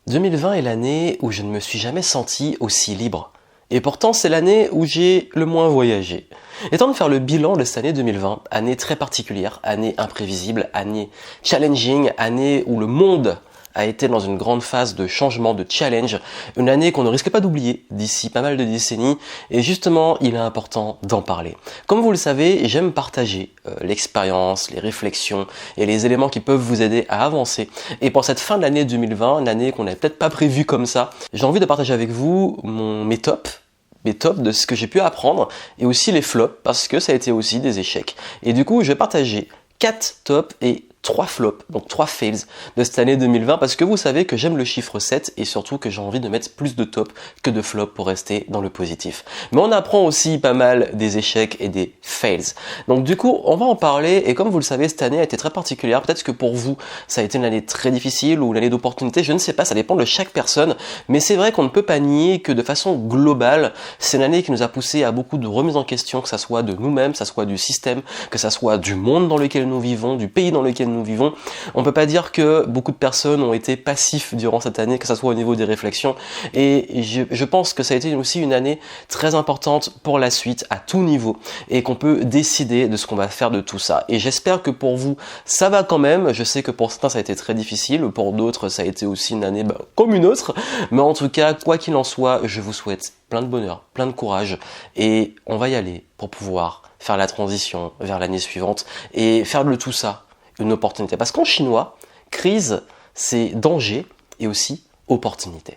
2020 est l'année où je ne me suis jamais senti aussi libre. Et pourtant, c'est l'année où j'ai le moins voyagé. Et temps de faire le bilan de cette année 2020, année très particulière, année imprévisible, année challenging, année où le monde a été dans une grande phase de changement, de challenge, une année qu'on ne risque pas d'oublier d'ici pas mal de décennies, et justement, il est important d'en parler. Comme vous le savez, j'aime partager l'expérience, les réflexions et les éléments qui peuvent vous aider à avancer. Et pour cette fin de l'année 2020, une année qu'on n'avait peut-être pas prévue comme ça, j'ai envie de partager avec vous mes tops de ce que j'ai pu apprendre, et aussi les flops, parce que ça a été aussi des échecs. Et du coup, je vais partager 4 tops et 3 flops, donc 3 fails de cette année 2020, parce que vous savez que j'aime le chiffre 7 et surtout que j'ai envie de mettre plus de tops que de flops pour rester dans le positif. Mais on apprend aussi pas mal des échecs et des fails. Donc du coup, on va en parler, et comme vous le savez, cette année a été très particulière. Peut-être que pour vous, ça a été une année très difficile ou une année d'opportunité, je ne sais pas, ça dépend de chaque personne, mais c'est vrai qu'on ne peut pas nier que de façon globale, c'est une année qui nous a poussé à beaucoup de remises en question, que ça soit de nous-mêmes, que ça soit du système, que ça soit du monde dans lequel nous vivons, du pays dans lequel nous vivons. On peut pas dire que beaucoup de personnes ont été passifs durant cette année, que ça soit au niveau des réflexions, et je pense que ça a été aussi une année très importante pour la suite à tout niveau, et qu'on peut décider de ce qu'on va faire de tout ça. Et j'espère que pour vous, ça va quand même. Je sais que pour certains ça a été très difficile, pour d'autres ça a été aussi une année comme une autre, mais en tout cas, quoi qu'il en soit, je vous souhaite plein de bonheur, plein de courage, et on va y aller pour pouvoir faire la transition vers l'année suivante et faire de tout ça une opportunité. Parce qu'en chinois, crise, c'est danger et aussi opportunité.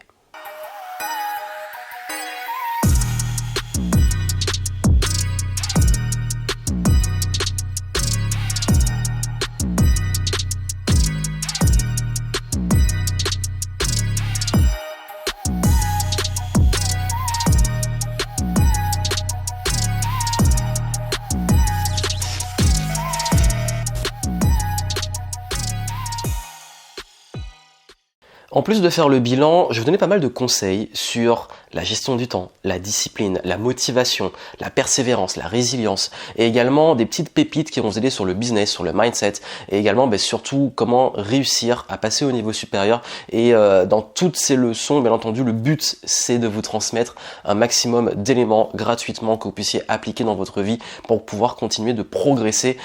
En plus de faire le bilan, je vais vous donner pas mal de conseils sur la gestion du temps, la discipline, la motivation, la persévérance, la résilience, et également des petites pépites qui vont vous aider sur le business, sur le mindset, et également surtout comment réussir à passer au niveau supérieur. Et dans toutes ces leçons, bien entendu, le but c'est de vous transmettre un maximum d'éléments gratuitement que vous puissiez appliquer dans votre vie pour pouvoir continuer de progresser,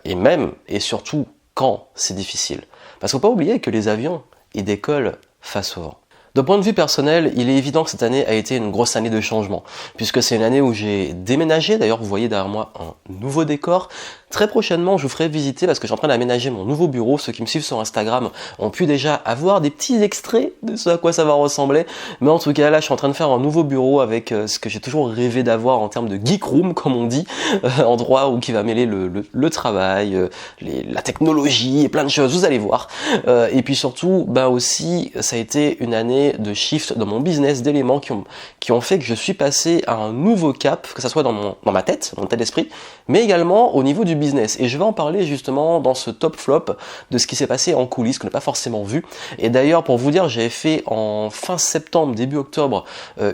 et même et surtout quand c'est difficile. Parce qu'il ne faut pas oublier que les avions, ils décollent face au vent. D'un point de vue personnel, il est évident que cette année a été une grosse année de changement, puisque c'est une année où j'ai déménagé. D'ailleurs, vous voyez derrière moi un nouveau décor. Très prochainement, je vous ferai visiter parce que je suis en train d'aménager mon nouveau bureau. Ceux qui me suivent sur Instagram ont pu déjà avoir des petits extraits de ce à quoi ça va ressembler. Mais en tout cas, là, je suis en train de faire un nouveau bureau avec ce que j'ai toujours rêvé d'avoir en termes de geek room, comme on dit, endroit où qui va mêler le travail, la technologie et plein de choses. Vous allez voir. Et puis surtout, aussi, ça a été une année de shift dans mon business, d'éléments qui ont fait que je suis passé à un nouveau cap, que ça soit dans ma tête, mon état d'esprit, mais également au niveau du business. Et je vais en parler justement dans ce top flop de ce qui s'est passé en coulisses, qu'on n'a pas forcément vu. Et d'ailleurs, pour vous dire, j'avais fait en fin septembre, début octobre,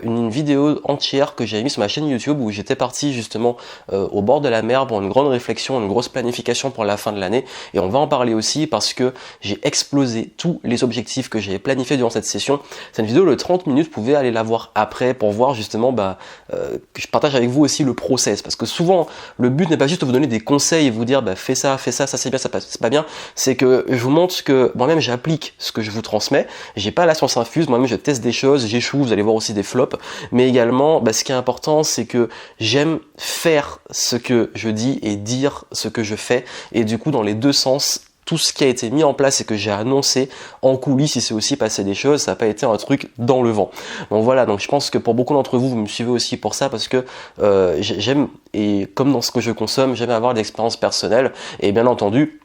une vidéo entière que j'avais mis sur ma chaîne YouTube où j'étais parti justement au bord de la mer pour une grande réflexion, une grosse planification pour la fin de l'année. Et on va en parler aussi parce que j'ai explosé tous les objectifs que j'avais planifiés durant cette session. C'est une vidéo de 30 minutes, vous pouvez aller la voir après pour voir justement que je partage avec vous aussi le process, parce que souvent le but n'est pas juste de vous donner des conseils et vous dire fais ça c'est bien, ça c'est pas bien, c'est que je vous montre que moi-même j'applique ce que je vous transmets, j'ai pas la science infuse, moi-même je teste des choses, j'échoue, vous allez voir aussi des flops, mais également ce qui est important c'est que j'aime faire ce que je dis et dire ce que je fais, et du coup dans les deux sens, tout ce qui a été mis en place et que j'ai annoncé en coulisses, il s'est aussi passé des choses, ça n'a pas été un truc dans le vent. Donc voilà, donc je pense que pour beaucoup d'entre vous, vous me suivez aussi pour ça, parce que j'aime, et comme dans ce que je consomme, j'aime avoir des expériences personnelles, et bien entendu,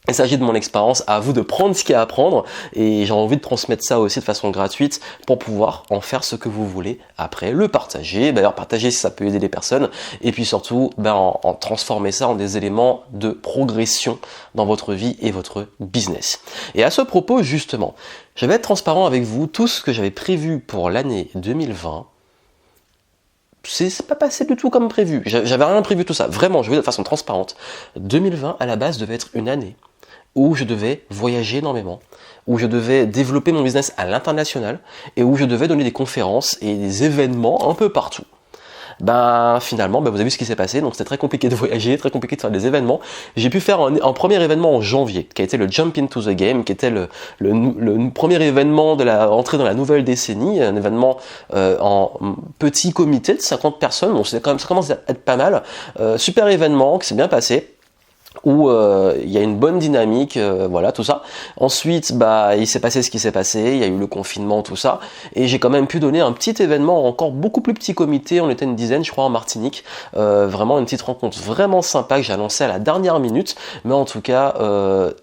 il s'agit de mon expérience, à vous de prendre ce qu'il y a à prendre, et j'ai envie de transmettre ça aussi de façon gratuite pour pouvoir en faire ce que vous voulez après, le partager, d'ailleurs partager si ça peut aider les personnes, et puis surtout en transformer ça en des éléments de progression dans votre vie et votre business. Et à ce propos justement, je vais être transparent avec vous, tout ce que j'avais prévu pour l'année 2020, c'est pas passé du tout comme prévu. J'avais rien prévu tout ça. Vraiment, je vais de façon transparente. 2020, à la base, devait être une année où je devais voyager énormément, où je devais développer mon business à l'international et où je devais donner des conférences et des événements un peu partout. Ben finalement, vous avez vu ce qui s'est passé, donc c'était très compliqué de voyager, très compliqué de faire des événements. J'ai pu faire un premier événement en janvier, qui a été le Jump into the Game, qui était le premier événement de la rentrée dans la nouvelle décennie, un événement en petit comité de 50 personnes, bon ça commence à être pas mal, super événement qui s'est bien passé, où il y a une bonne dynamique, voilà tout ça. Ensuite, il s'est passé ce qui s'est passé, il y a eu le confinement, tout ça, et j'ai quand même pu donner un petit événement, encore beaucoup plus petit comité, on était une dizaine je crois en Martinique, vraiment une petite rencontre vraiment sympa que j'ai annoncée à la dernière minute, mais en tout cas,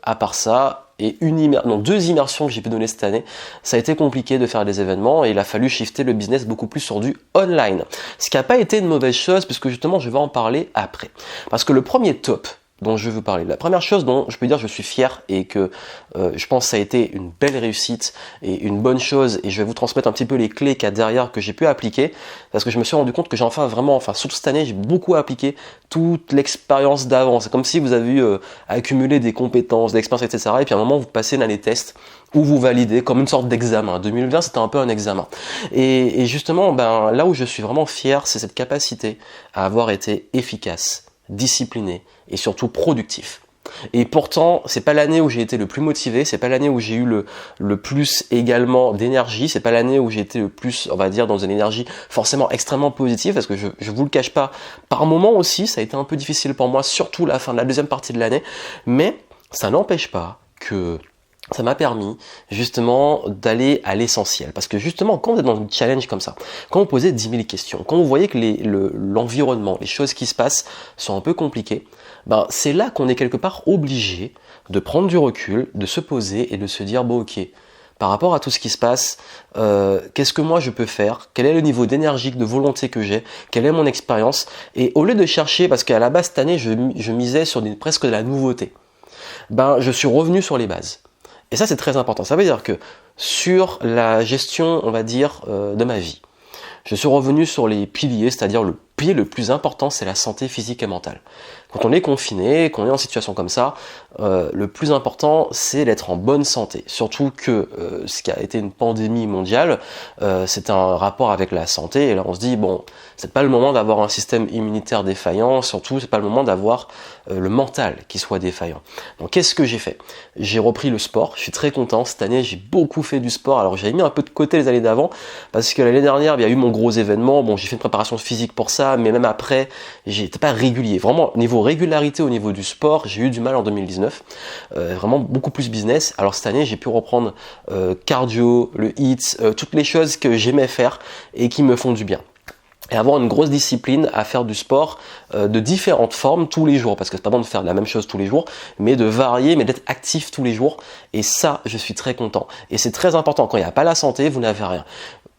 à part ça, et deux immersions que j'ai pu donner cette année, ça a été compliqué de faire des événements et il a fallu shifter le business beaucoup plus sur du online. Ce qui n'a pas été une mauvaise chose, puisque justement je vais en parler après. Parce que le premier top dont je veux parler. La première chose dont je peux dire que je suis fier et que je pense que ça a été une belle réussite et une bonne chose, et je vais vous transmettre un petit peu les clés qu'il y a derrière que j'ai pu appliquer, parce que je me suis rendu compte que j'ai surtout cette année, j'ai beaucoup appliqué toute l'expérience d'avant. C'est comme si vous avez accumulé des compétences, de l'expérience, etc. Et puis à un moment, vous passez l'année test où vous validez comme une sorte d'examen. 2020, c'était un peu un examen. Et justement, là où je suis vraiment fier, c'est cette capacité à avoir été efficace, discipliné et surtout productif. Et pourtant, c'est pas l'année où j'ai été le plus motivé, c'est pas l'année où j'ai eu le plus également d'énergie, c'est pas l'année où j'ai été le plus, on va dire, dans une énergie forcément extrêmement positive, parce que je vous le cache pas, par moment aussi, ça a été un peu difficile pour moi, surtout la fin de la deuxième partie de l'année, mais ça n'empêche pas que ça m'a permis justement d'aller à l'essentiel. Parce que justement, quand vous êtes dans un challenge comme ça, quand vous posez 10 000 questions, quand vous voyez que l'environnement, les choses qui se passent sont un peu compliquées, c'est là qu'on est quelque part obligé de prendre du recul, de se poser et de se dire, ok, par rapport à tout ce qui se passe, qu'est-ce que moi je peux faire? Quel est le niveau d'énergie, de volonté que j'ai? Quelle est mon expérience? Et au lieu de chercher, parce qu'à la base cette année, je misais sur presque de la nouveauté, je suis revenu sur les bases. Et ça, c'est très important. Ça veut dire que sur la gestion, on va dire, de ma vie, je suis revenu sur les piliers, c'est-à-dire le pilier le plus important, c'est la santé physique et mentale. Quand on est confiné, qu'on est en situation comme ça, le plus important, c'est d'être en bonne santé. Surtout que ce qui a été une pandémie mondiale, c'est un rapport avec la santé. Et là, on se dit, bon, c'est pas le moment d'avoir un système immunitaire défaillant, surtout, c'est pas le moment d'avoir le mental qui soit défaillant. Donc, qu'est-ce que j'ai fait? J'ai repris le sport, je suis très content. Cette année, j'ai beaucoup fait du sport. Alors, j'avais mis un peu de côté les années d'avant, parce que l'année dernière, il y a eu mon gros événement. Bon, j'ai fait une préparation physique pour ça, mais même après, j'étais pas régulier. Vraiment, niveau régularité au niveau du sport, j'ai eu du mal en 2019, vraiment beaucoup plus business. Alors cette année, j'ai pu reprendre cardio, le HIIT, toutes les choses que j'aimais faire et qui me font du bien. Et avoir une grosse discipline à faire du sport de différentes formes tous les jours, parce que c'est pas bon de faire la même chose tous les jours, mais de varier, mais d'être actif tous les jours. Et ça, je suis très content. Et c'est très important. Quand il n'y a pas la santé, vous n'avez rien.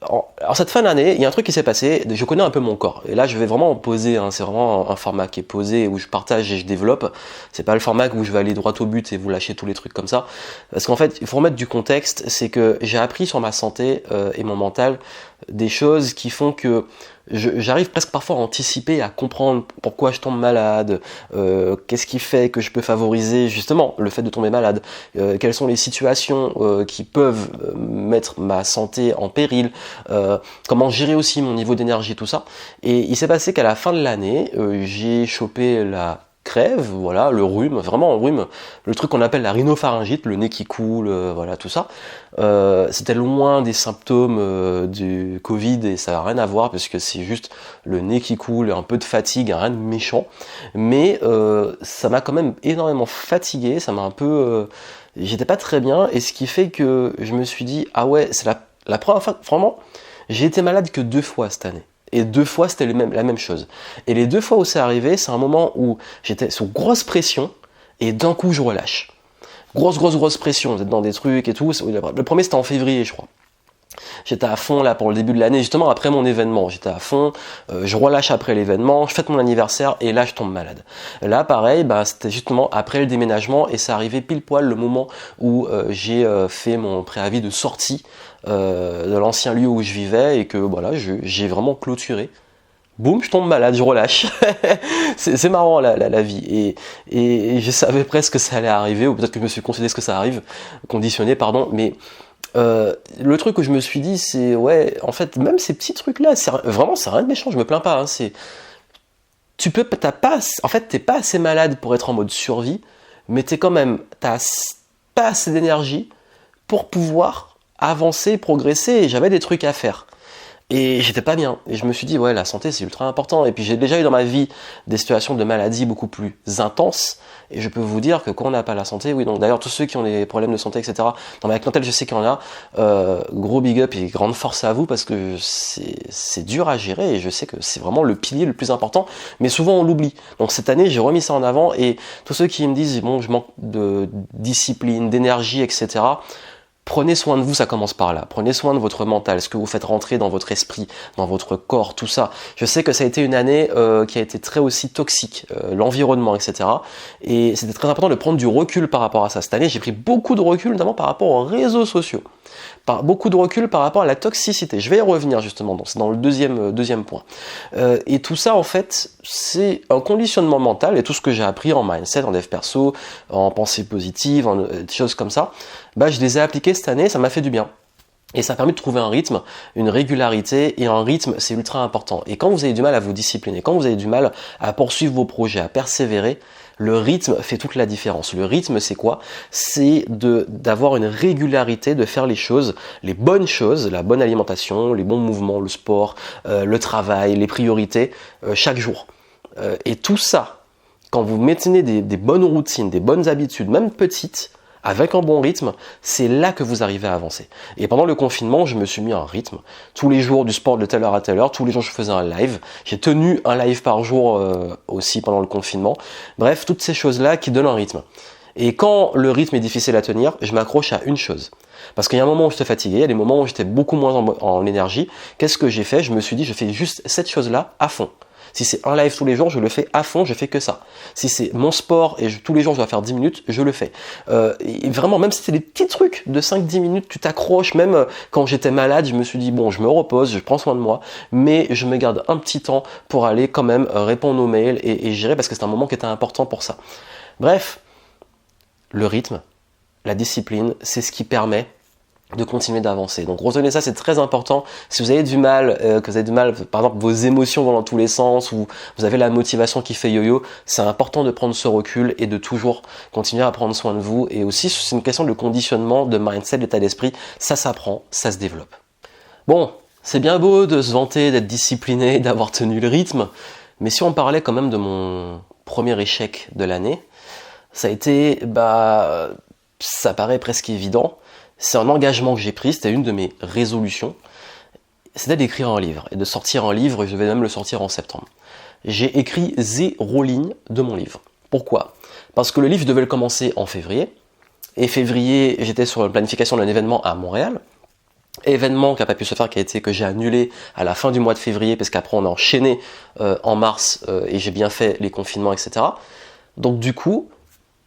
Alors cette fin d'année, il y a un truc qui s'est passé, je connais un peu mon corps, et là je vais vraiment poser, c'est vraiment un format qui est posé, où je partage et je développe, c'est pas le format où je vais aller droit au but et vous lâcher tous les trucs comme ça, parce qu'en fait, il faut remettre du contexte, c'est que j'ai appris sur ma santé et mon mental des choses qui font que j'arrive presque parfois à anticiper, à comprendre pourquoi je tombe malade, qu'est-ce qui fait que je peux favoriser justement le fait de tomber malade, quelles sont les situations qui peuvent mettre ma santé en péril, comment gérer aussi mon niveau d'énergie, tout ça. Et il s'est passé qu'à la fin de l'année, j'ai chopé la crève, voilà, le rhume, vraiment un rhume, le truc qu'on appelle la rhinopharyngite, le nez qui coule, voilà, tout ça. C'était loin des symptômes du Covid et ça n'a rien à voir parce que c'est juste le nez qui coule, un peu de fatigue, rien de méchant. Mais ça m'a quand même énormément fatigué, ça m'a un peu... j'étais pas très bien et ce qui fait que je me suis dit, ah ouais, c'est la première fois, vraiment, j'ai été malade que 2 fois cette année. Et 2 fois, c'était la même chose. Et les 2 fois où c'est arrivé, c'est un moment où j'étais sous grosse pression, et d'un coup, je relâche. Grosse pression, vous êtes dans des trucs et tout. Le premier, c'était en février, je crois. J'étais à fond là pour le début de l'année, justement après mon événement. J'étais à fond, je relâche après l'événement, je fête mon anniversaire et là je tombe malade. Là pareil, c'était justement après le déménagement et ça arrivait pile poil le moment où j'ai fait mon préavis de sortie de l'ancien lieu où je vivais et que voilà, j'ai vraiment clôturé boum, je tombe malade, je relâche. C'est marrant la vie. Et je savais presque que ça allait arriver, ou peut-être que je me suis conditionné, pardon, mais le truc que je me suis dit, c'est ouais, en fait, même ces petits trucs-là, vraiment, c'est rien de méchant, je me plains pas, hein, en fait, t'es pas assez malade pour être en mode survie, mais t'as pas assez d'énergie pour pouvoir avancer, progresser, et j'avais des trucs à faire. Et j'étais pas bien. Et je me suis dit, ouais, la santé, c'est ultra important. Et puis j'ai déjà eu dans ma vie des situations de maladie beaucoup plus intenses. Et je peux vous dire que quand on n'a pas la santé, oui, donc d'ailleurs, tous ceux qui ont des problèmes de santé, etc., dans ma clientèle, je sais qu'il y en a, gros big up et grande force à vous parce que c'est dur à gérer et je sais que c'est vraiment le pilier le plus important. Mais souvent, on l'oublie. Donc cette année, j'ai remis ça en avant et tous ceux qui me disent, bon, je manque de discipline, d'énergie, etc., prenez soin de vous, ça commence par là. Prenez soin de votre mental, ce que vous faites rentrer dans votre esprit, dans votre corps, tout ça. Je sais que ça a été une année qui a été très aussi toxique, l'environnement, etc. Et c'était très important de prendre du recul par rapport à ça. Cette année, j'ai pris beaucoup de recul, notamment par rapport aux réseaux sociaux. Beaucoup de recul par rapport à la toxicité. Je vais y revenir justement, c'est dans le deuxième point. Et tout ça, en fait, c'est un conditionnement mental, et tout ce que j'ai appris en mindset, en dev perso, en pensée positive, des choses comme ça, bah, je les ai appliquées cette année, ça m'a fait du bien. Et ça a permis de trouver un rythme, une régularité, et un rythme, c'est ultra important. Et quand vous avez du mal à vous discipliner, quand vous avez du mal à poursuivre vos projets, à persévérer, le rythme fait toute la différence. Le rythme, c'est quoi? C'est d'avoir une régularité, de faire les choses, les bonnes choses, la bonne alimentation, les bons mouvements, le sport, le travail, les priorités, chaque jour. Et tout ça, quand vous maintenez des bonnes routines, des bonnes habitudes, même petites, avec un bon rythme, c'est là que vous arrivez à avancer. Et pendant le confinement, je me suis mis un rythme. Tous les jours du sport de telle heure à telle heure, tous les jours je faisais un live. J'ai tenu un live par jour aussi pendant le confinement. Bref, toutes ces choses-là qui donnent un rythme. Et quand le rythme est difficile à tenir, je m'accroche à une chose. Parce qu'il y a un moment où j'étais fatigué, il y a des moments où j'étais beaucoup moins en énergie. Qu'est-ce que j'ai fait? Je me suis dit, je fais juste cette chose-là à fond. Si c'est un live tous les jours, je le fais à fond, je fais que ça. Si c'est mon sport et tous les jours je dois faire 10 minutes, je le fais. Et vraiment, même si c'est des petits trucs de 5-10 minutes, tu t'accroches. Même quand j'étais malade, je me suis dit, bon, je me repose, je prends soin de moi, mais je me garde un petit temps pour aller quand même répondre aux mails et gérer parce que c'est un moment qui était important pour ça. Bref, le rythme, la discipline, c'est ce qui permet de continuer d'avancer. Donc retenez ça, c'est très important. Si vous avez du mal, par exemple, vos émotions vont dans tous les sens, ou vous avez la motivation qui fait yo-yo, c'est important de prendre ce recul et de toujours continuer à prendre soin de vous. Et aussi, c'est une question de conditionnement, de mindset, d'état d'esprit. Ça s'apprend, ça se développe. Bon, c'est bien beau de se vanter, d'être discipliné, d'avoir tenu le rythme, mais si on parlait quand même de mon premier échec de l'année, ça a été, ça paraît presque évident, c'est un engagement que j'ai pris, c'était une de mes résolutions, c'était d'écrire un livre, et de sortir un livre, et je vais même le sortir en septembre. J'ai écrit 0 ligne de mon livre. Pourquoi? Parce que le livre devait le commencer en février, et février, j'étais sur la planification d'un événement à Montréal, événement qui n'a pas pu se faire, que j'ai annulé à la fin du mois de février, parce qu'après on a enchaîné en mars, et j'ai bien fait les confinements, etc. Donc du coup,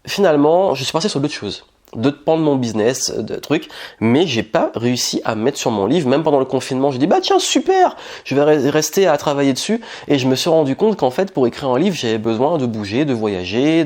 finalement, je suis passé sur d'autres choses, d'autres pans de mon business, de trucs, mais j'ai pas réussi à mettre sur mon livre, même pendant le confinement. J'ai dit, bah tiens, super, je vais rester à travailler dessus, et je me suis rendu compte qu'en fait, pour écrire un livre, j'avais besoin de bouger, de voyager,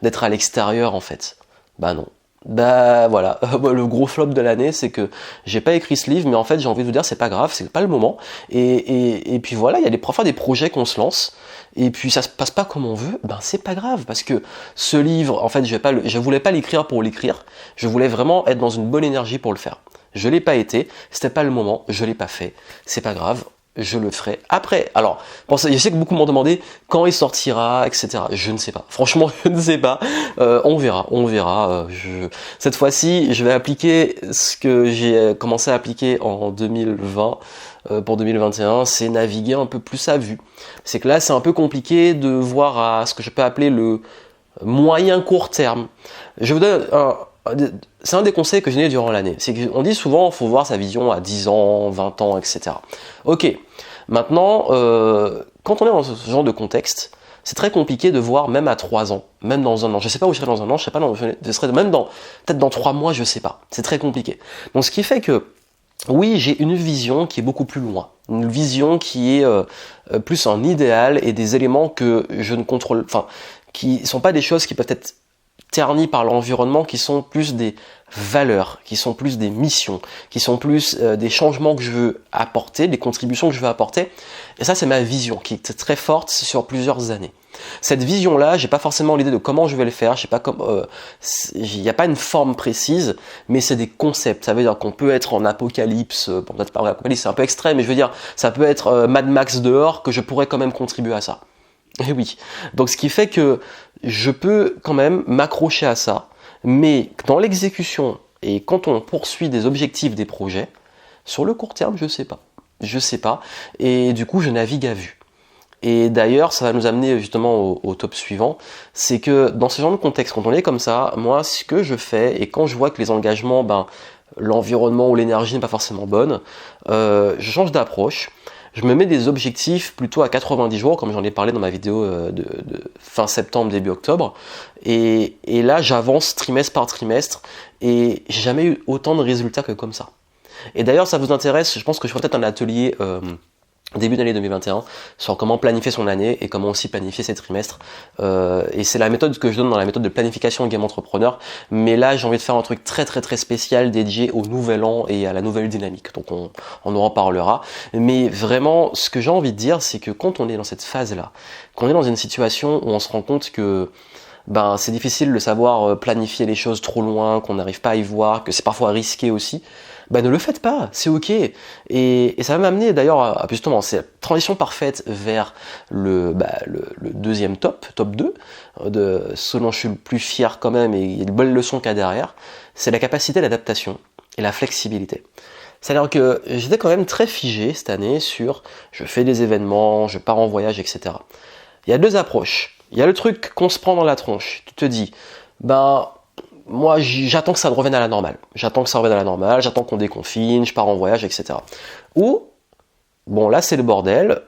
d'être à l'extérieur, en fait. Bah non. Bah voilà, le gros flop de l'année, c'est que j'ai pas écrit ce livre, mais en fait j'ai envie de vous dire c'est pas grave, c'est pas le moment. Et puis voilà, il y a parfois des projets qu'on se lance, et puis ça se passe pas comme on veut, ben c'est pas grave, parce que ce livre, en fait je voulais pas l'écrire pour l'écrire, je voulais vraiment être dans une bonne énergie pour le faire. Je l'ai pas été, c'était pas le moment, je l'ai pas fait, c'est pas grave. Je le ferai après. Alors, je sais que beaucoup m'ont demandé quand il sortira, etc. Je ne sais pas. Franchement, je ne sais pas. On verra. Cette fois-ci, je vais appliquer ce que j'ai commencé à appliquer en 2020 pour 2021, c'est naviguer un peu plus à vue. C'est que là, c'est un peu compliqué de voir à ce que je peux appeler le moyen court terme. Je vous donne c'est un des conseils que j'ai donné durant l'année. C'est qu'on dit souvent qu'il faut voir sa vision à 10 ans, 20 ans, etc. Ok, maintenant, quand on est dans ce genre de contexte, c'est très compliqué de voir même à 3 ans, même dans un an. Je ne sais pas où je serai dans un an, je sais pas, je serai même peut-être dans 3 mois, je ne sais pas. C'est très compliqué. Donc ce qui fait que oui, j'ai une vision qui est beaucoup plus loin. Une vision qui est plus un idéal et des éléments que je ne contrôle, enfin, qui sont pas des choses qui peuvent être ternies par l'environnement, qui sont plus des valeurs, qui sont plus des missions, qui sont plus des changements que je veux apporter, des contributions que je veux apporter. Et ça, c'est ma vision qui est très forte sur plusieurs années. Cette vision-là, j'ai pas forcément l'idée de comment je vais le faire, je sais pas il n'y a pas une forme précise, mais c'est des concepts. Ça veut dire qu'on peut être en apocalypse, bon, peut-être pas en apocalypse, c'est un peu extrême, mais je veux dire, ça peut être Mad Max dehors, que je pourrais quand même contribuer à ça. Et oui. Donc ce qui fait que je peux quand même m'accrocher à ça, mais dans l'exécution et quand on poursuit des objectifs, des projets, sur le court terme, je sais pas. Je sais pas. Et du coup, je navigue à vue. Et d'ailleurs, ça va nous amener justement au top suivant, c'est que dans ce genre de contexte, quand on est comme ça, moi, ce que je fais, et quand je vois que les engagements, l'environnement ou l'énergie n'est pas forcément bonne, je change d'approche. Je me mets des objectifs plutôt à 90 jours, comme j'en ai parlé dans ma vidéo de fin septembre, début octobre. Et là, j'avance trimestre par trimestre, et j'ai jamais eu autant de résultats que comme ça. Et d'ailleurs, ça vous intéresse, je pense que je ferai peut-être un atelier début d'année 2021 sur comment planifier son année et comment aussi planifier ses trimestres. Et c'est la méthode que je donne dans la méthode de planification Game Entrepreneur. Mais là, j'ai envie de faire un truc très très très spécial dédié au nouvel an et à la nouvelle dynamique. Donc on en reparlera. Mais vraiment, ce que j'ai envie de dire, c'est que quand on est dans cette phase-là, quand on est dans une situation où on se rend compte que c'est difficile de savoir planifier les choses trop loin, qu'on n'arrive pas à y voir, que c'est parfois risqué aussi, ne le faites pas, c'est ok. Et ça va m'amener d'ailleurs à justement, c'est la transition parfaite vers le deuxième top 2, de ce dont je suis le plus fier quand même, et il y a de belles leçons qu'il y a derrière, c'est la capacité d'adaptation et la flexibilité. C'est-à-dire que j'étais quand même très figé cette année sur je fais des événements, je pars en voyage, etc. Il y a deux approches. Il y a le truc qu'on se prend dans la tronche. Tu te dis, moi j'attends que ça revienne à la normale. J'attends qu'on déconfine, je pars en voyage, etc. Ou, bon là c'est le bordel,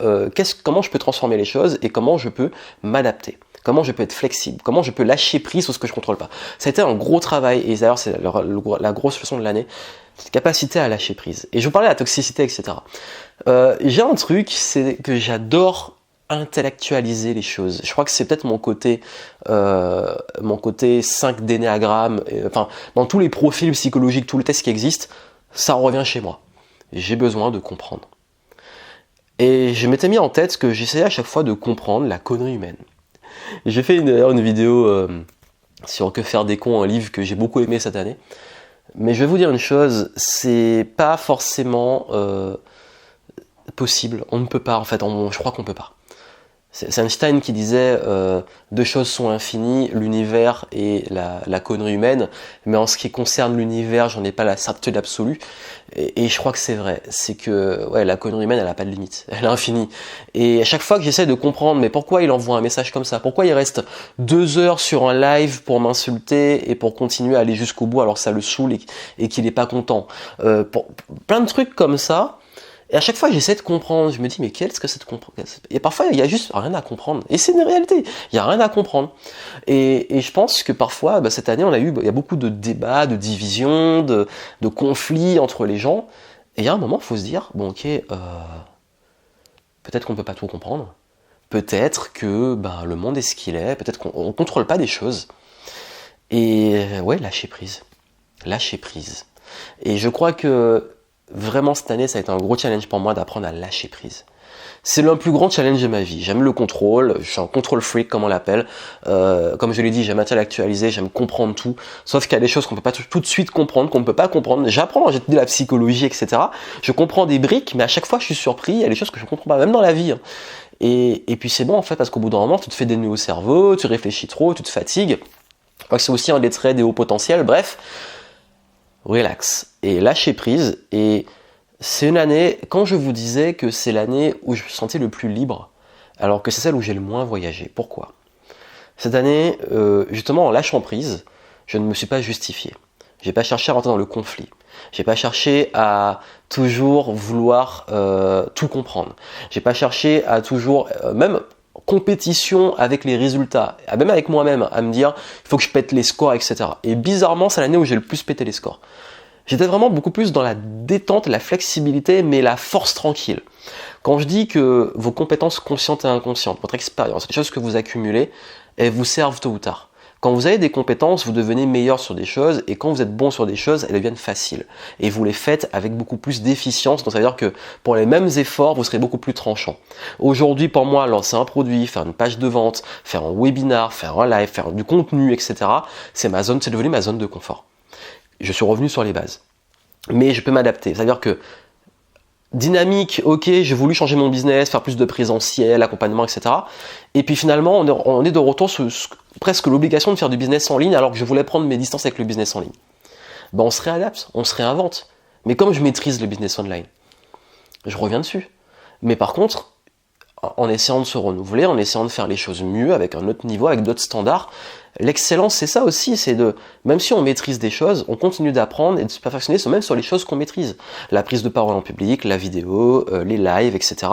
comment je peux transformer les choses et comment je peux m'adapter. Comment je peux être flexible, comment je peux lâcher prise sur ce que je contrôle pas. Ça a été un gros travail, et d'ailleurs c'est la grosse leçon de l'année, cette capacité à lâcher prise. Et je vous parlais de la toxicité, etc. J'ai un truc, c'est que j'adore intellectualiser les choses. Je crois que c'est peut-être mon côté 5 d'énéagramme, dans tous les profils psychologiques, tous les tests qui existent, ça revient chez moi. J'ai besoin de comprendre. Et je m'étais mis en tête que j'essayais à chaque fois de comprendre la connerie humaine. J'ai fait une vidéo sur Que faire des cons, un livre que j'ai beaucoup aimé cette année. Mais je vais vous dire une chose, c'est pas forcément possible. On ne peut pas, en fait, je crois qu'on peut pas. C'est Einstein qui disait deux choses sont infinies, l'univers et la connerie humaine, mais en ce qui concerne l'univers, j'en ai pas la certitude absolue, et je crois que c'est vrai, c'est que la connerie humaine, elle a pas de limite, elle est infinie, et à chaque fois que j'essaie de comprendre, mais pourquoi il envoie un message comme ça, pourquoi il reste 2 heures sur un live pour m'insulter et pour continuer à aller jusqu'au bout alors que ça le saoule et qu'il est pas content, plein de trucs comme ça. Et à chaque fois, j'essaie de comprendre. Je me dis, mais qu'est-ce que c'est de comprendre? Et parfois, il y a juste rien à comprendre. Et c'est une réalité. Il y a rien à comprendre. Et je pense que parfois, cette année, il y a beaucoup de débats, de divisions, de conflits entre les gens. Et il y a un moment, il faut se dire, bon, ok, peut-être qu'on ne peut pas tout comprendre. Peut-être que le monde est ce qu'il est. Peut-être qu'on ne contrôle pas des choses. Et lâcher prise. Lâcher prise. Et je crois que vraiment cette année, ça a été un gros challenge pour moi d'apprendre à lâcher prise. C'est le plus grand challenge de ma vie. J'aime le contrôle, je suis un control freak comme on l'appelle. Comme je l'ai dit, j'aime intellectualiser, j'aime comprendre tout. Sauf qu'il y a des choses qu'on peut pas tout de suite comprendre, qu'on ne peut pas comprendre. J'apprends, j'ai étudié la psychologie, etc. Je comprends des briques, mais à chaque fois je suis surpris, il y a des choses que je ne comprends pas, même dans la vie. Et puis c'est bon en fait, parce qu'au bout d'un moment, tu te fais des nœuds au cerveau, tu réfléchis trop, tu te fatigues. Je crois que c'est aussi un des traits des hauts potentiels, bref. Relax et lâcher prise. Et c'est une année, quand je vous disais que c'est l'année où je me sentais le plus libre, alors que c'est celle où j'ai le moins voyagé. Pourquoi? Cette année, justement en lâchant prise, je ne me suis pas justifié. J'ai pas cherché à rentrer dans le conflit. J'ai pas cherché à toujours vouloir tout comprendre. J'ai pas cherché à toujours, même compétition avec les résultats, même avec moi-même, à me dire il faut que je pète les scores, etc. Et bizarrement, c'est l'année où j'ai le plus pété les scores. J'étais vraiment beaucoup plus dans la détente, la flexibilité, mais la force tranquille. Quand je dis que vos compétences conscientes et inconscientes, votre expérience, les choses que vous accumulez, elles vous servent tôt ou tard. Quand vous avez des compétences, vous devenez meilleur sur des choses, et quand vous êtes bon sur des choses, elles deviennent faciles. Et vous les faites avec beaucoup plus d'efficience, donc ça veut dire que pour les mêmes efforts, vous serez beaucoup plus tranchant. Aujourd'hui, pour moi, lancer un produit, faire une page de vente, faire un webinar, faire un live, faire du contenu, etc., c'est devenu ma zone de confort. Je suis revenu sur les bases. Mais je peux m'adapter. C'est-à-dire que dynamique, ok, j'ai voulu changer mon business, faire plus de présentiel, accompagnement, etc. Et puis finalement, on est de retour sur presque l'obligation de faire du business en ligne alors que je voulais prendre mes distances avec le business en ligne. Ben on se réadapte, on se réinvente. Mais comme je maîtrise le business online, je reviens dessus. Mais par contre, en essayant de se renouveler, en essayant de faire les choses mieux, avec un autre niveau, avec d'autres standards, l'excellence, c'est ça aussi, c'est même si on maîtrise des choses, on continue d'apprendre et de se perfectionner, même sur les choses qu'on maîtrise. La prise de parole en public, la vidéo, les lives, etc.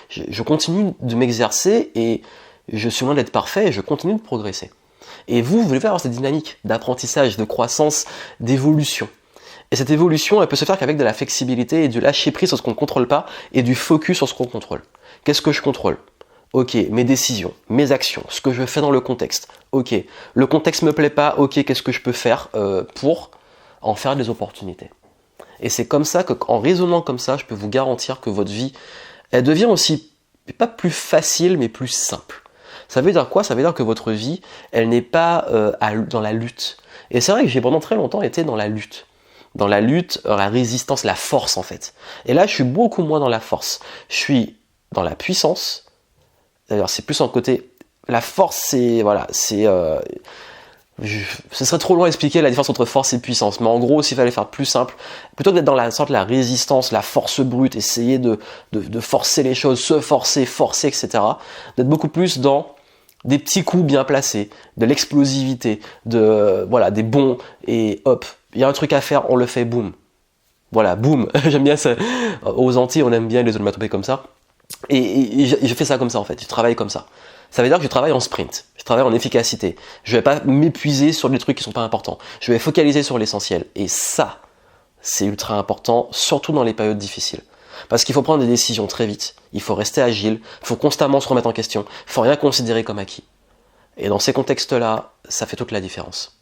Je continue de m'exercer et je suis loin d'être parfait et je continue de progresser. Et vous devez avoir cette dynamique d'apprentissage, de croissance, d'évolution. Et cette évolution, elle peut se faire qu'avec de la flexibilité et du lâcher prise sur ce qu'on ne contrôle pas et du focus sur ce qu'on contrôle. Qu'est-ce que je contrôle ? Ok, mes décisions, mes actions, ce que je fais dans le contexte. Ok, le contexte me plaît pas, ok, qu'est-ce que je peux faire pour en faire des opportunités. Et c'est comme ça qu'en raisonnant comme ça, je peux vous garantir que votre vie, elle devient aussi, pas plus facile, mais plus simple. Ça veut dire quoi ? Ça veut dire que votre vie, elle n'est pas dans la lutte. Et c'est vrai que j'ai pendant très longtemps été dans la lutte. Dans la lutte, la résistance, la force en fait. Et là, je suis beaucoup moins dans la force. Je suis dans la puissance. D'ailleurs, c'est plus en côté. La force, c'est voilà, c'est. Ce serait trop long à expliquer la différence entre force et puissance. Mais en gros, s'il fallait faire plus simple, plutôt que d'être dans la sorte de la résistance, la force brute, essayer de forcer les choses, se forcer, etc. D'être beaucoup plus dans des petits coups bien placés, de l'explosivité, des bons et hop. Il y a un truc à faire, on le fait, boum. Voilà, boum. J'aime bien ça. Aux Antilles, on aime bien les onomatopées comme ça. Et je fais ça comme ça en fait, je travaille comme ça. Ça veut dire que je travaille en sprint, je travaille en efficacité. Je vais pas m'épuiser sur des trucs qui sont pas importants. Je vais focaliser sur l'essentiel. Et ça, c'est ultra important, surtout dans les périodes difficiles. Parce qu'il faut prendre des décisions très vite, il faut rester agile, il faut constamment se remettre en question, il faut rien considérer comme acquis. Et dans ces contextes-là, ça fait toute la différence.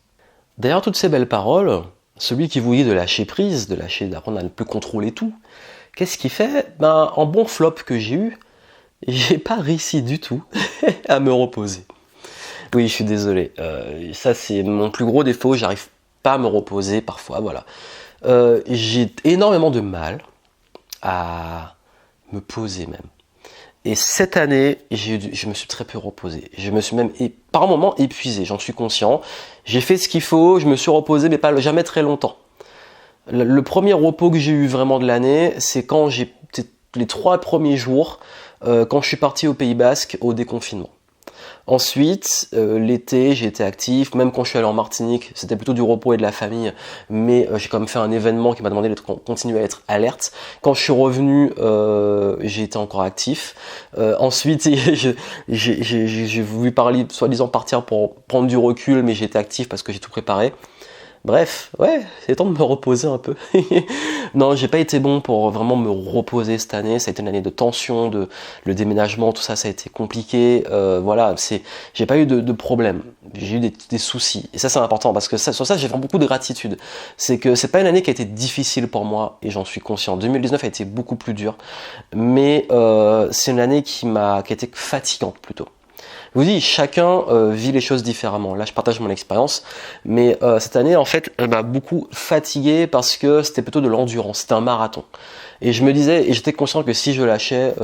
Derrière toutes ces belles paroles, celui qui vous dit de lâcher prise, d'apprendre à ne plus contrôler tout, qu'est-ce qu'il fait ? En bon flop que j'ai pas réussi du tout à me reposer. Oui, je suis désolé. Ça, c'est mon plus gros défaut. J'arrive pas à me reposer parfois, voilà. J'ai énormément de mal à me poser même. Et cette année, je me suis très peu reposé. Je me suis même par moments épuisé, j'en suis conscient. J'ai fait ce qu'il faut, je me suis reposé, mais jamais très longtemps. Le premier repos que j'ai eu vraiment de l'année, c'est quand les 3 premiers jours, quand je suis parti au Pays Basque au déconfinement. Ensuite, l'été, j'ai été actif, même quand je suis allé en Martinique, c'était plutôt du repos et de la famille, mais j'ai quand même fait un événement qui m'a demandé de continuer à être alerte. Quand je suis revenu, j'ai été encore actif. Ensuite, j'ai voulu parler, soi-disant partir pour prendre du recul, mais j'ai été actif parce que j'ai tout préparé. Bref, ouais, c'est temps de me reposer un peu. Non, j'ai pas été bon pour vraiment me reposer cette année. Ça a été une année de tension, le déménagement, tout ça, ça a été compliqué. J'ai pas eu de problème. J'ai eu des soucis. Et ça, c'est important parce que sur ça, j'ai vraiment beaucoup de gratitude. C'est que c'est pas une année qui a été difficile pour moi et j'en suis conscient. 2019 a été beaucoup plus dur, mais c'est une année qui a été fatigante plutôt. Je vous dis, chacun vit les choses différemment. Là, je partage mon expérience, mais cette année, en fait, elle m'a beaucoup fatigué parce que c'était plutôt de l'endurance, c'était un marathon. Et je me disais, et j'étais conscient que si je lâchais,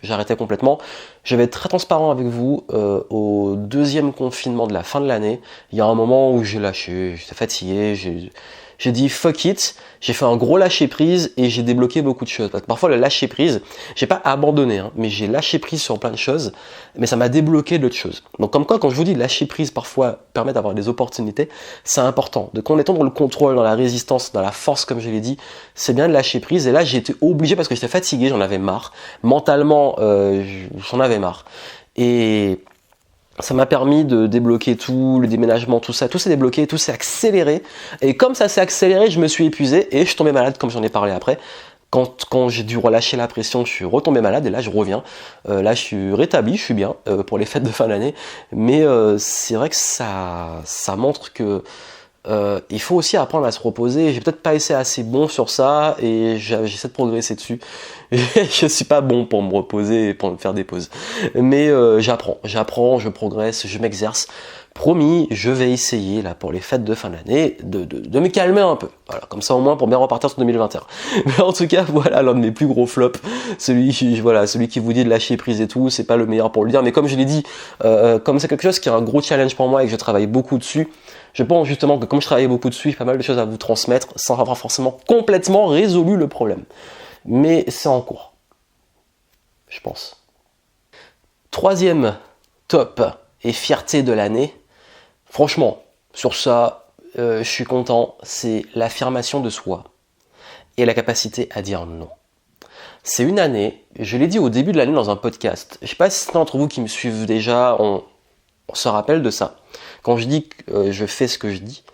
j'arrêtais complètement. Je vais être très transparent avec vous. Au 2e confinement de la fin de l'année, il y a un moment où j'ai lâché, j'étais fatigué, j'ai dit fuck it, j'ai fait un gros lâcher prise et j'ai débloqué beaucoup de choses. Parce que parfois le lâcher prise, j'ai pas abandonné, mais j'ai lâché prise sur plein de choses, mais ça m'a débloqué d'autres choses. Donc comme quoi, quand je vous dis lâcher prise parfois permet d'avoir des opportunités, c'est important. De quand on est dans le contrôle, dans la résistance, dans la force, comme je l'ai dit, c'est bien de lâcher prise. Et là, j'ai été obligé parce que j'étais fatigué, j'en avais marre. Mentalement, j'en avais marre. Et Ça m'a permis de débloquer tout, le déménagement, tout ça, tout s'est débloqué, tout s'est accéléré. Et comme ça s'est accéléré, je me suis épuisé et je suis tombé malade, comme j'en ai parlé après. Quand j'ai dû relâcher la pression, je suis retombé malade et là je reviens. Là je suis rétabli, je suis bien pour les fêtes de fin d'année. Mais c'est vrai que ça montre que il faut aussi apprendre à se reposer. J'ai peut-être pas été assez bon sur ça et j'essaie de progresser dessus. Je suis pas bon pour me reposer et pour me faire des pauses. Mais j'apprends, je progresse, je m'exerce. Promis, je vais essayer là pour les fêtes de fin d'année de me calmer un peu. Voilà, comme ça au moins pour bien repartir sur 2021. Mais en tout cas, voilà l'un de mes plus gros flops. Celui qui vous dit de lâcher prise et tout, c'est pas le meilleur pour le dire. Mais comme je l'ai dit, comme c'est quelque chose qui est un gros challenge pour moi et que je travaille beaucoup dessus, je pense justement que comme je travaille beaucoup dessus, j'ai pas mal de choses à vous transmettre sans avoir forcément complètement résolu le problème. Mais c'est en cours, je pense. Troisième top et fierté de l'année, franchement, sur ça, je suis content, c'est l'affirmation de soi et la capacité à dire non. C'est une année, je l'ai dit au début de l'année dans un podcast, je ne sais pas si certains d'entre vous qui me suivent déjà, on se rappelle de ça. Quand je dis que je fais ce que je dis,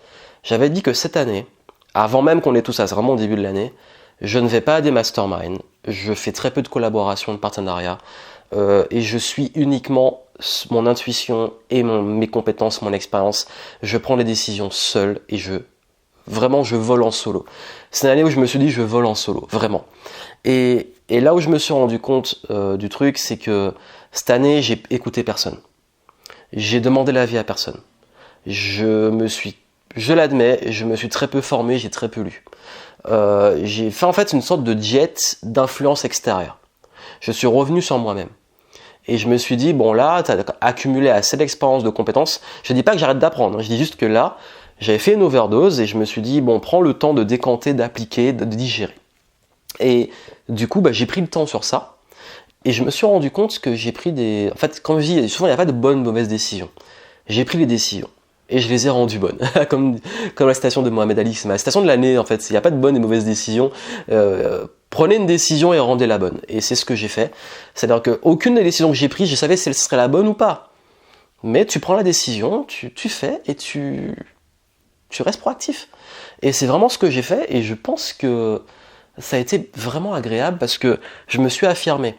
j'avais dit que cette année, avant même qu'on ait tout ça, c'est vraiment au début de l'année, je ne vais pas à des masterminds, je fais très peu de collaborations, de partenariats, et je suis uniquement mon intuition et mes compétences, mon expérience. Je prends les décisions seul et je vole en solo. C'est une année où je me suis dit je vole en solo, vraiment. Et là où je me suis rendu compte du truc, c'est que cette année, j'ai écouté personne. J'ai demandé l'avis à personne. Je l'admets, je me suis très peu formé, j'ai très peu lu. J'ai fait en fait une sorte de jet d'influence extérieure. Je suis revenu sur moi-même. Et je me suis dit, bon là, tu as accumulé assez d'expérience, de compétences. Je dis pas que j'arrête d'apprendre, je dis juste que là, j'avais fait une overdose et je me suis dit, bon, prends le temps de décanter, d'appliquer, de digérer. Et du coup, j'ai pris le temps sur ça. Et je me suis rendu compte que j'ai pris des... En fait, comme je dis, souvent il n'y a pas de bonnes, mauvaises décisions. J'ai pris les décisions. Et je les ai rendues bonnes. comme la citation de Mohamed Ali, c'est ma citation de l'année en fait. Il n'y a pas de bonnes et mauvaises décisions. Prenez une décision et rendez la bonne. Et c'est ce que j'ai fait. C'est-à-dire qu'aucune des décisions que j'ai prises, je savais si elle serait la bonne ou pas. Mais tu prends la décision, tu fais et tu restes proactif. Et c'est vraiment ce que j'ai fait. Et je pense que ça a été vraiment agréable parce que je me suis affirmé.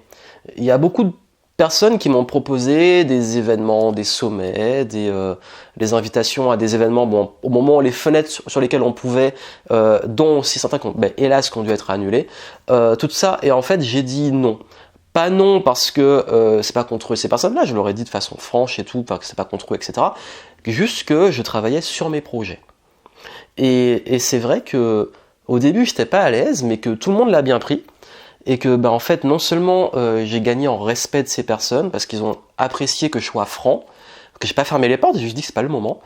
Il y a beaucoup de personnes qui m'ont proposé des événements, des sommets, des invitations à des événements, bon, au moment où les fenêtres sur lesquelles on pouvait, dont aussi certains qui ont, hélas, qui ont dû être annulés, tout ça, et en fait j'ai dit non. Pas non parce que c'est pas contre ces personnes-là, je leur ai dit de façon franche et tout, parce que c'est pas contre eux, etc. Juste que je travaillais sur mes projets. Et c'est vrai que au début j'étais pas à l'aise, mais que tout le monde l'a bien pris. Et que en fait non seulement j'ai gagné en respect de ces personnes parce qu'ils ont apprécié que je sois franc, que j'ai pas fermé les portes, j'ai juste dit que c'est pas le moment.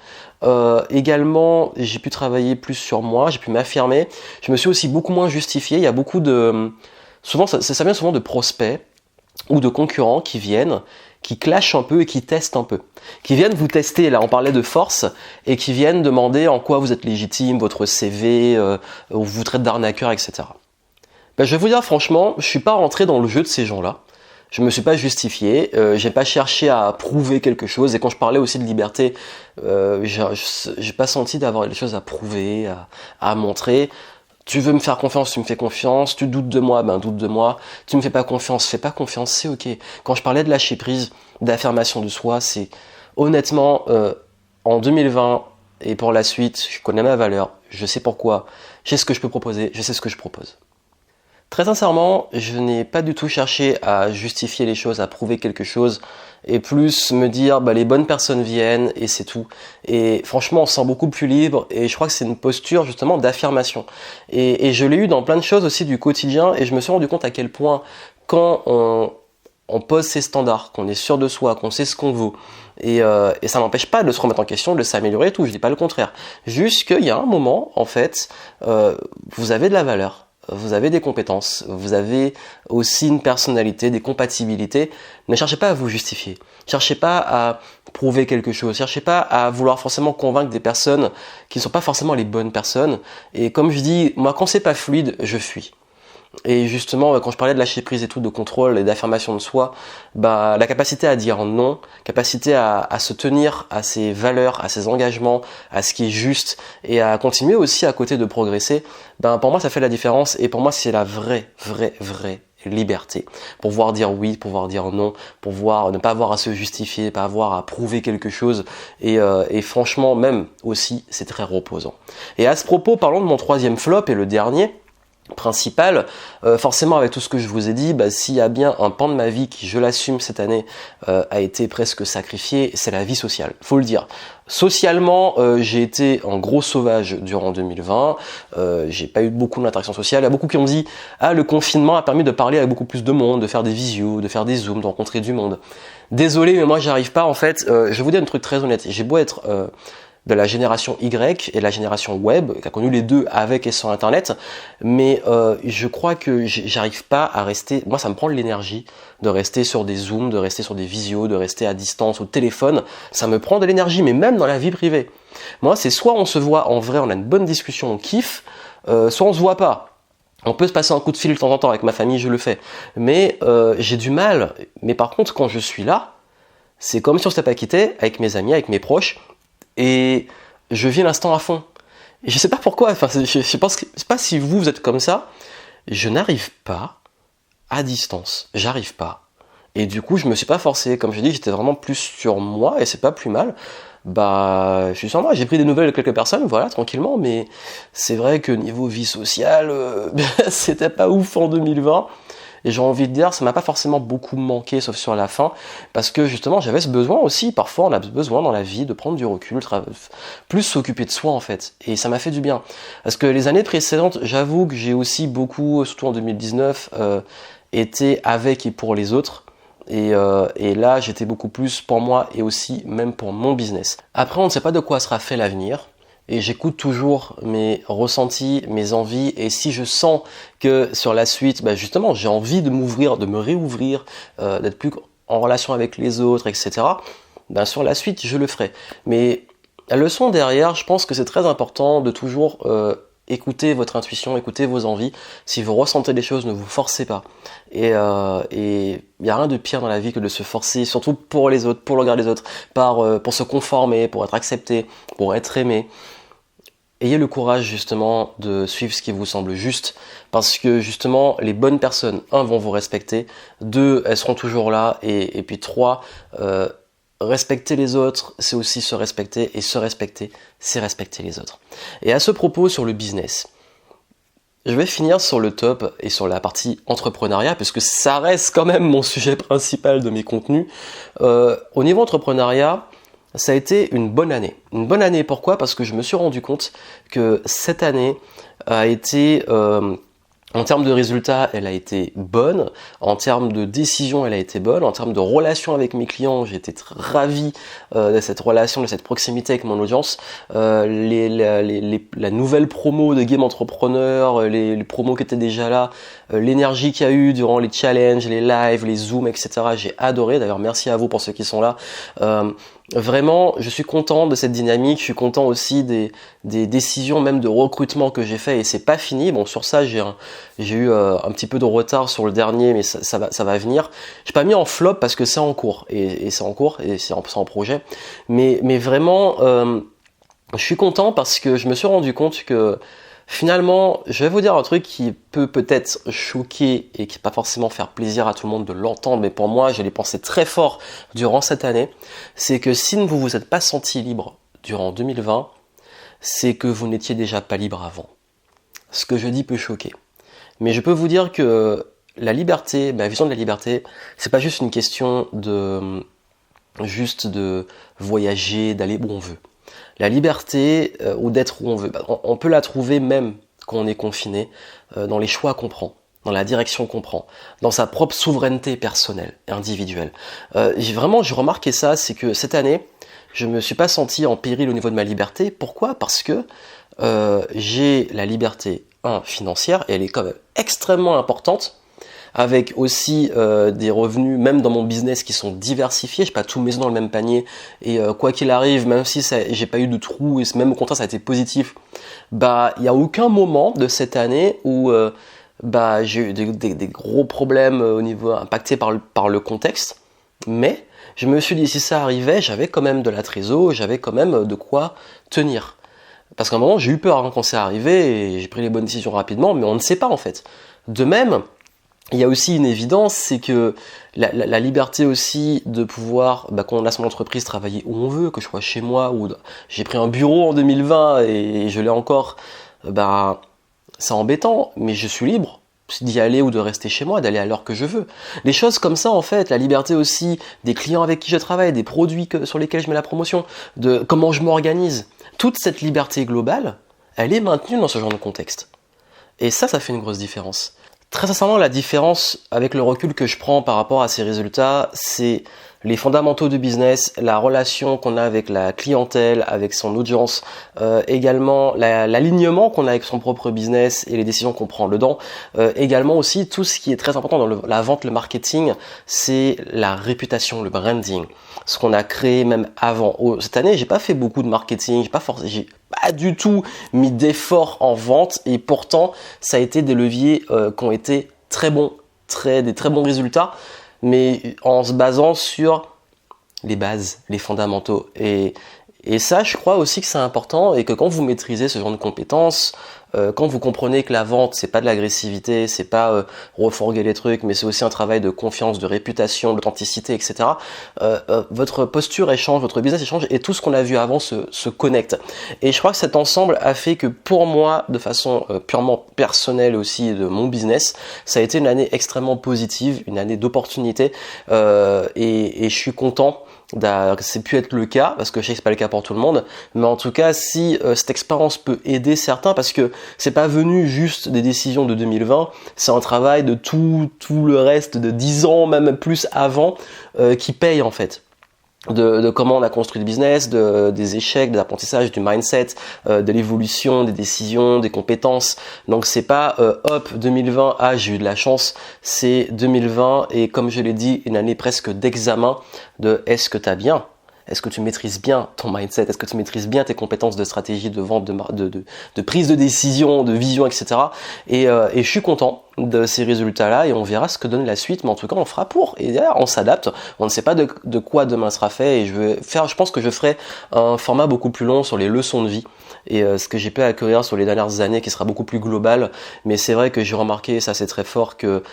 Également j'ai pu travailler plus sur moi, j'ai pu m'affirmer. Je me suis aussi beaucoup moins justifié. Il y a beaucoup de souvent ça vient souvent de prospects ou de concurrents qui viennent, qui clashent un peu et qui testent un peu, qui viennent vous tester. Là on parlait de force et qui viennent demander en quoi vous êtes légitime, votre CV, ou vous traitez d'arnaqueur, etc. Je vais vous dire franchement, je suis pas rentré dans le jeu de ces gens-là. Je me suis pas justifié, j'ai pas cherché à prouver quelque chose. Et quand je parlais aussi de liberté, j'ai pas senti d'avoir des choses à prouver, à montrer. Tu veux me faire confiance, tu me fais confiance. Tu doutes de moi, doute de moi. Tu me fais pas confiance, c'est ok. Quand je parlais de lâcher prise, d'affirmation de soi, c'est honnêtement en 2020 et pour la suite, je connais ma valeur, je sais pourquoi, je sais ce que je peux proposer, je sais ce que je propose. Très sincèrement, je n'ai pas du tout cherché à justifier les choses, à prouver quelque chose, et plus me dire les bonnes personnes viennent et c'est tout. Et franchement, on se sent beaucoup plus libre et je crois que c'est une posture justement d'affirmation. Et je l'ai eu dans plein de choses aussi du quotidien et je me suis rendu compte à quel point quand on pose ses standards, qu'on est sûr de soi, qu'on sait ce qu'on vaut, et ça n'empêche pas de se remettre en question, de s'améliorer et tout, je dis pas le contraire. Juste qu'il y a un moment, en fait, vous avez de la valeur. Vous avez des compétences, vous avez aussi une personnalité, des compatibilités. Ne cherchez pas à vous justifier. Cherchez pas à prouver quelque chose. Cherchez pas à vouloir forcément convaincre des personnes qui ne sont pas forcément les bonnes personnes. Et comme je dis, moi quand c'est pas fluide, je fuis. Et justement, quand je parlais de lâcher prise et tout, de contrôle et d'affirmation de soi, bah, la capacité à dire non, capacité à se tenir à ses valeurs, à ses engagements, à ce qui est juste, et à continuer aussi à côté de progresser, ben, pour moi, ça fait la différence, et pour moi, c'est la vraie liberté. Pouvoir dire oui, pouvoir dire non, pouvoir ne pas avoir à se justifier, pas avoir à prouver quelque chose, et franchement, même aussi, c'est très reposant. Et à ce propos, parlons de mon troisième flop, et le dernier, principal, forcément avec tout ce que je vous ai dit, bah, s'il y a bien un pan de ma vie qui, je l'assume cette année, a été presque sacrifié, c'est la vie sociale, faut le dire. Socialement, j'ai été un gros sauvage durant 2020, j'ai pas eu beaucoup d'interactions sociales, il y a beaucoup qui ont dit « Ah, le confinement a permis de parler avec beaucoup plus de monde, de faire des visios, de faire des zooms, de rencontrer du monde. » Désolé, mais moi j'arrive pas en fait, je vais vous dire un truc très honnête, j'ai beau être... de la génération Y et la génération web, qui a connu les deux avec et sans internet, mais je crois que j'arrive pas à rester, moi ça me prend de l'énergie de rester sur des zooms, de rester sur des visios, de rester à distance au téléphone, ça me prend de l'énergie, mais même dans la vie privée. Moi c'est soit on se voit en vrai, on a une bonne discussion, on kiffe, soit on se voit pas. On peut se passer un coup de fil de temps en temps, avec ma famille je le fais, mais j'ai du mal, mais par contre quand je suis là, c'est comme si on s'était pas quitté avec mes amis, avec mes proches, et je vis l'instant à fond. Et je sais pas pourquoi, enfin, je pense que, je sais pas si vous êtes comme ça, je n'arrive pas à distance, j'arrive pas. Et du coup, je me suis pas forcé, comme je dis, j'étais vraiment plus sur moi, et c'est pas plus mal. Bah, je suis sur moi, j'ai pris des nouvelles de quelques personnes, voilà, tranquillement, mais c'est vrai que niveau vie sociale, c'était pas ouf en 2020. Et j'ai envie de dire, ça m'a pas forcément beaucoup manqué, sauf sur la fin, parce que justement, j'avais ce besoin aussi. Parfois, on a besoin dans la vie de prendre du recul, plus s'occuper de soi en fait. Et ça m'a fait du bien. Parce que les années précédentes, j'avoue que j'ai aussi beaucoup, surtout en 2019, été avec et pour les autres. Et là, j'étais beaucoup plus pour moi et aussi même pour mon business. Après, on ne sait pas de quoi sera fait l'avenir. Et j'écoute toujours mes ressentis, mes envies, et si je sens que sur la suite, bah justement, j'ai envie de m'ouvrir, de me réouvrir, d'être plus en relation avec les autres, etc., bah sur la suite, je le ferai. Mais la leçon derrière, je pense que c'est très important de toujours écouter votre intuition, écouter vos envies. Si vous ressentez des choses, ne vous forcez pas. Et il n'y a rien de pire dans la vie que de se forcer, surtout pour les autres, pour le regard des autres, pour se conformer, pour être accepté, pour être aimé. Ayez le courage justement de suivre ce qui vous semble juste, parce que justement les bonnes personnes, un, vont vous respecter, deux, elles seront toujours là, et puis trois, respecter les autres, c'est aussi se respecter, et se respecter, c'est respecter les autres. Et à ce propos sur le business, je vais finir sur le top et sur la partie entrepreneuriat, puisque ça reste quand même mon sujet principal de mes contenus. Au niveau entrepreneuriat, ça a été une bonne année. Une bonne année, pourquoi ? Parce que je me suis rendu compte que cette année a été, en termes de résultats, elle a été bonne. En termes de décisions, elle a été bonne. En termes de relation avec mes clients, j'ai été ravi de cette relation, de cette proximité avec mon audience. La nouvelle promo de Game Entrepreneur, les promos qui étaient déjà là, l'énergie qu'il y a eu durant les challenges, les lives, les zooms, etc. J'ai adoré. D'ailleurs, merci à vous pour ceux qui sont là. Vraiment, je suis content de cette dynamique, je suis content aussi des décisions même de recrutement que j'ai fait, et c'est pas fini. Bon, sur ça, j'ai eu un petit peu de retard sur le dernier, mais ça va venir. J'ai pas mis en flop parce que c'est en cours, et c'est en cours, et c'est en projet. Mais vraiment, je suis content parce que je me suis rendu compte que finalement, je vais vous dire un truc qui peut peut-être choquer et qui ne va pas forcément faire plaisir à tout le monde de l'entendre, mais pour moi, je l'ai pensé très fort durant cette année, c'est que si vous ne vous êtes pas senti libre durant 2020, c'est que vous n'étiez déjà pas libre avant. Ce que je dis peut choquer. Mais je peux vous dire que la liberté, ma vision de la liberté, c'est pas juste une question de voyager, d'aller où on veut. La liberté, ou d'être où on veut, on peut la trouver même quand on est confiné, dans les choix qu'on prend, dans la direction qu'on prend, dans sa propre souveraineté personnelle et individuelle. J'ai remarqué ça, c'est que cette année, je me suis pas senti en péril au niveau de ma liberté. Pourquoi ? Parce que j'ai la liberté, financière, et elle est quand même extrêmement importante, avec aussi des revenus, même dans mon business, qui sont diversifiés. Je n'ai pas tout mes œufs dans le même panier, et quoi qu'il arrive, même si j'ai pas eu de trou, et même au contraire ça a été positif, bah il n'y a aucun moment de cette année où bah j'ai eu des gros problèmes au niveau impactés par le contexte, mais je me suis dit si ça arrivait, j'avais quand même de la trésor, j'avais quand même de quoi tenir. Parce qu'à un moment j'ai eu peur quand c'est arrivé et j'ai pris les bonnes décisions rapidement, mais on ne sait pas en fait. De même, il y a aussi une évidence, c'est que la liberté aussi de pouvoir, quand on a son entreprise, travailler où on veut, que je sois chez moi ou j'ai pris un bureau en 2020 et je l'ai encore, c'est embêtant, mais je suis libre d'y aller ou de rester chez moi, d'aller à l'heure que je veux. Des choses comme ça en fait, la liberté aussi des clients avec qui je travaille, des produits sur lesquels je mets la promotion, de comment je m'organise. Toute cette liberté globale, elle est maintenue dans ce genre de contexte. Et ça fait une grosse différence. Très sincèrement, la différence avec le recul que je prends par rapport à ces résultats, c'est les fondamentaux du business, la relation qu'on a avec la clientèle, avec son audience, également l'alignement qu'on a avec son propre business et les décisions qu'on prend dedans. Également aussi, tout ce qui est très important dans la vente, le marketing, c'est la réputation, le branding. Ce qu'on a créé même avant. Cette année, j'ai pas fait beaucoup de marketing, j'ai pas du tout mis d'efforts en vente et pourtant, ça a été des leviers qui ont été très bons, des très bons résultats, mais en se basant sur les bases, les fondamentaux. Et ça, je crois aussi que c'est important et que quand vous maîtrisez ce genre de compétences, quand vous comprenez que la vente, c'est pas de l'agressivité, c'est pas refourguer les trucs, mais c'est aussi un travail de confiance, de réputation, d'authenticité, etc. Votre posture échange, votre business échange et tout ce qu'on a vu avant se connecte. Et je crois que cet ensemble a fait que pour moi, de façon purement personnelle aussi de mon business, ça a été une année extrêmement positive, une année d'opportunités et je suis content que c'est pu être le cas, parce que je sais que c'est pas le cas pour tout le monde, mais en tout cas, si cette expérience peut aider certains, parce que c'est pas venu juste des décisions de 2020, c'est un travail de tout le reste de 10 ans, même plus avant, qui paye en fait. De comment on a construit le business, des échecs, des apprentissages, du mindset, de l'évolution, des décisions, des compétences. Donc c'est pas hop 2020, j'ai eu de la chance, c'est 2020 et comme je l'ai dit, une année presque d'examen de est-ce que t'as bien, est-ce que tu maîtrises bien ton mindset, est-ce que tu maîtrises bien tes compétences de stratégie, de vente, de prise de décision, de vision, etc. Et je suis content de ces résultats-là et on verra ce que donne la suite, mais en tout cas on fera pour et d'ailleurs on s'adapte, on ne sait pas de quoi demain sera fait et je pense que je ferai un format beaucoup plus long sur les leçons de vie et ce que j'ai pu acquérir sur les dernières années qui sera beaucoup plus global, mais c'est vrai que j'ai remarqué, ça c'est très fort, que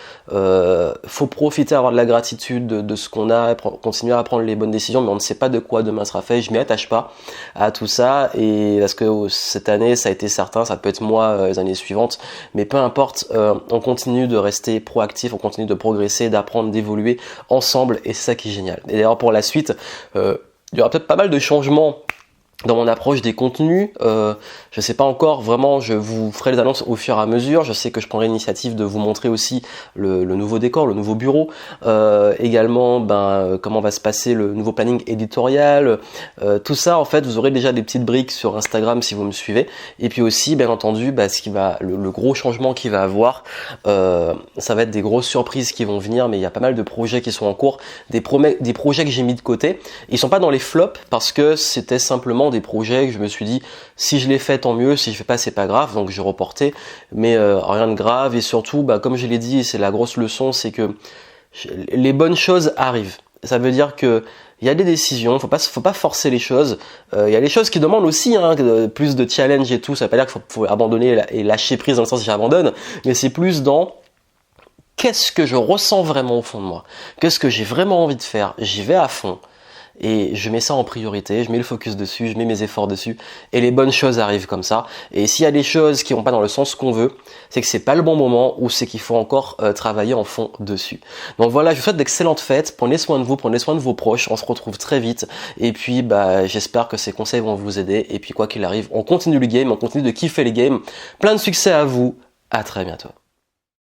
faut profiter, avoir de la gratitude de ce qu'on a, continuer à prendre les bonnes décisions, mais on ne sait pas de quoi demain sera fait, je m'y attache pas à tout ça et parce que cette année ça a été certain, ça peut être moi les années suivantes, mais peu importe, on continue de rester proactif, on continue de progresser, d'apprendre, d'évoluer ensemble et c'est ça qui est génial. Et d'ailleurs pour la suite, il y aura peut-être pas mal de changements dans mon approche des contenus, je sais pas encore, vraiment je vous ferai les annonces au fur et à mesure, je sais que je prendrai l'initiative de vous montrer aussi le nouveau décor, le nouveau bureau, également comment va se passer le nouveau planning éditorial, tout ça en fait vous aurez déjà des petites briques sur Instagram si vous me suivez, et puis aussi bien entendu le gros changement qu'il va avoir, ça va être des grosses surprises qui vont venir, mais il y a pas mal de projets qui sont en cours, des projets que j'ai mis de côté, ils sont pas dans les flops parce que c'était simplement des projets que je me suis dit si je les fais tant mieux, si je fais pas c'est pas grave, donc j'ai reporté, mais rien de grave et surtout comme je l'ai dit, c'est la grosse leçon, c'est que les bonnes choses arrivent. Ça veut dire que il y a des décisions, faut pas forcer les choses. Il y a des choses qui demandent aussi plus de challenge et tout. Ça veut pas dire qu'il faut abandonner et lâcher prise dans le sens j'abandonne, mais c'est plus dans qu'est-ce que je ressens vraiment au fond de moi, qu'est-ce que j'ai vraiment envie de faire. J'y vais à fond. Et je mets ça en priorité, je mets le focus dessus, je mets mes efforts dessus, et les bonnes choses arrivent comme ça. Et s'il y a des choses qui vont pas dans le sens qu'on veut, c'est que c'est pas le bon moment, ou c'est qu'il faut encore travailler en fond dessus. Donc voilà, je vous souhaite d'excellentes fêtes, prenez soin de vous, prenez soin de vos proches, on se retrouve très vite, et puis j'espère que ces conseils vont vous aider, et puis quoi qu'il arrive, on continue le game, on continue de kiffer les games. Plein de succès à vous, à très bientôt.